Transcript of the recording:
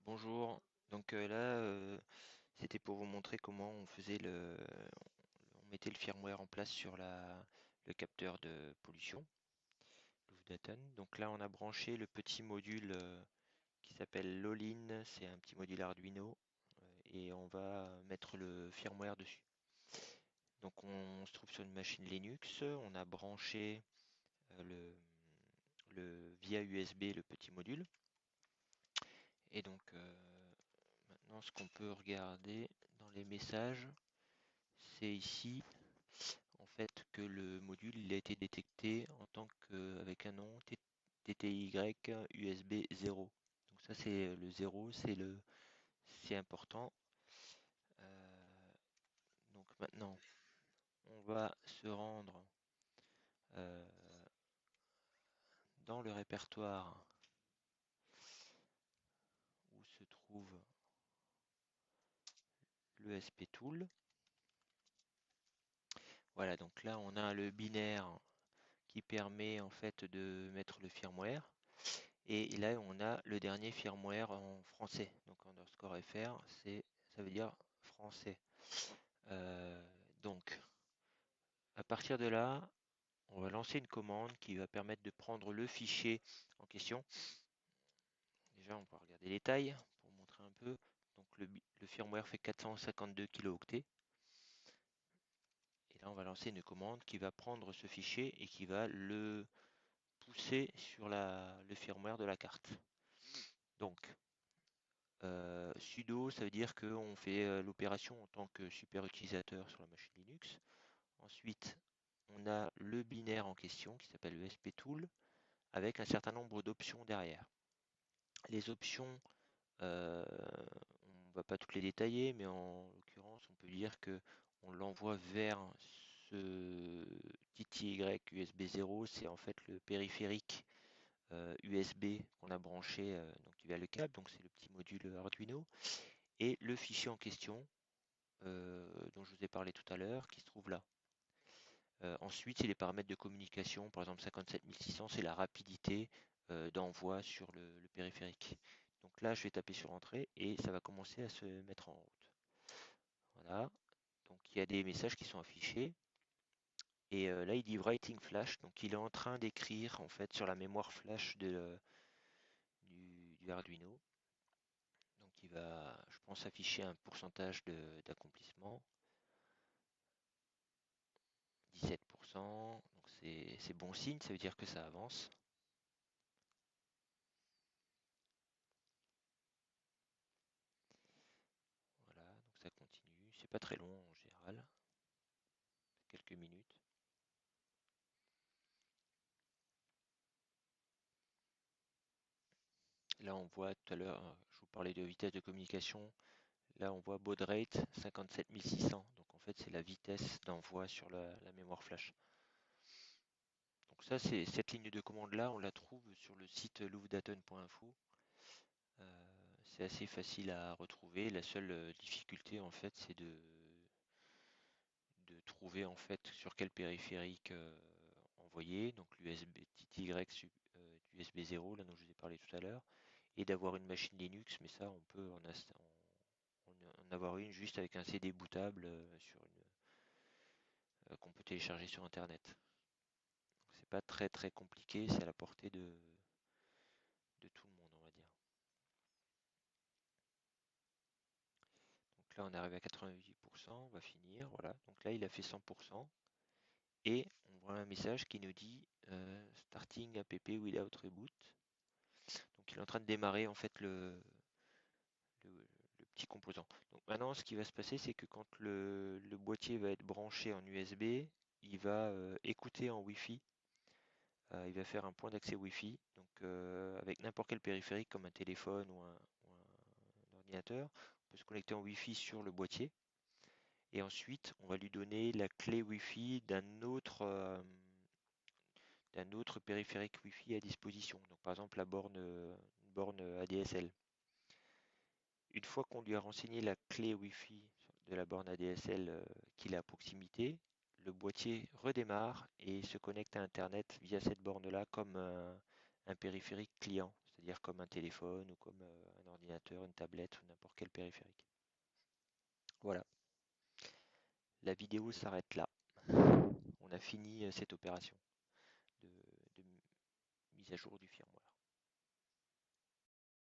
Bonjour. Donc là, c'était pour vous montrer comment on faisait on mettait le firmware en place sur le capteur de pollution, Louvdaten. Donc là, on a branché le petit module qui s'appelle Lolin. C'est un petit module Arduino et on va mettre le firmware dessus. Donc on se trouve sur une machine Linux. On a branché euh, le, via USB le petit module. Et donc maintenant, ce qu'on peut regarder dans les messages, c'est ici en fait que le module il a été détecté en tant qu'avec un nom TTY USB 0. Donc ça c'est le 0, c'est important. Euh, donc maintenant, on va se rendre euh, dans le répertoire où se trouve le SP Tool. Voilà, donc là on a le binaire qui permet en fait de mettre le firmware. Et là, on a le dernier firmware en français. Donc underscore FR, ça veut dire français. Donc, à partir de là, on va lancer une commande qui va permettre de prendre le fichier en question. Déjà, on va regarder les tailles pour montrer un peu. Donc, le firmware fait 452 kilooctets. Et là, on va lancer une commande qui va prendre ce fichier et qui va le pousser sur le firmware de la carte. Donc, sudo, ça veut dire qu'on fait l'opération en tant que super utilisateur sur la machine Linux. Ensuite, on a le binaire en question qui s'appelle le sptool avec un certain nombre d'options derrière. Les options, on ne va pas toutes les détailler, mais en l'occurrence, on peut dire que on l'envoie vers ce TTY USB 0, c'est en fait le périphérique USB qu'on a branché donc via le câble, donc c'est le petit module Arduino, et le fichier en question dont je vous ai parlé tout à l'heure, qui se trouve là. Ensuite, c'est les paramètres de communication, par exemple 57600, c'est la rapidité d'envoi sur le périphérique. Donc là, je vais taper sur Entrée et ça va commencer à se mettre en route. Voilà, donc il y a des messages qui sont affichés. Et là, il dit Writing Flash, donc il est en train d'écrire en fait sur la mémoire flash du Arduino. Donc il va, je pense, afficher un pourcentage d'accomplissement. 17%, donc c'est bon signe, ça veut dire que ça avance. Voilà, donc ça continue. C'est pas très long en général, quelques minutes. Là, on voit tout à l'heure, je vous parlais de vitesse de communication. Là, on voit baud rate 57600. Donc en fait, c'est la vitesse d'envoi sur la mémoire flash. Donc ça, c'est cette ligne de commande là, on la trouve sur le site louvdaten.info. C'est assez facile à retrouver. La seule difficulté en fait, c'est de trouver en fait sur quel périphérique envoyer, donc l'USB TTY USB 0, là dont je vous ai parlé tout à l'heure, et d'avoir une machine Linux, mais ça on peut en avoir une juste avec un CD bootable qu'on peut télécharger sur internet. C'est pas très très compliqué, c'est à la portée de tout le monde, on va dire. Donc là on arrive à 88%, on va finir, voilà. Donc là il a fait 100%. Et on voit un message qui nous dit Starting app without reboot. Donc il est en train de démarrer en fait le petit composant. Donc maintenant ce qui va se passer c'est que quand le boîtier va être branché en USB, il va écouter en Wi-Fi. Il va faire un point d'accès Wi-Fi. Donc avec n'importe quel périphérique comme un téléphone ou un ordinateur, on peut se connecter en Wi-Fi sur le boîtier. Et ensuite on va lui donner la clé Wi-Fi d'un autre périphérique Wi-Fi à disposition. Donc par exemple une borne ADSL. Une fois qu'on lui a renseigné la clé Wi-Fi de la borne ADSL qu'il a à proximité, le boîtier redémarre et se connecte à Internet via cette borne-là comme un périphérique client. C'est-à-dire c'est-à-dire comme un téléphone ou comme un ordinateur, une tablette ou n'importe quel périphérique. Voilà, la vidéo s'arrête là. On a fini cette opération de mise à jour du firmware.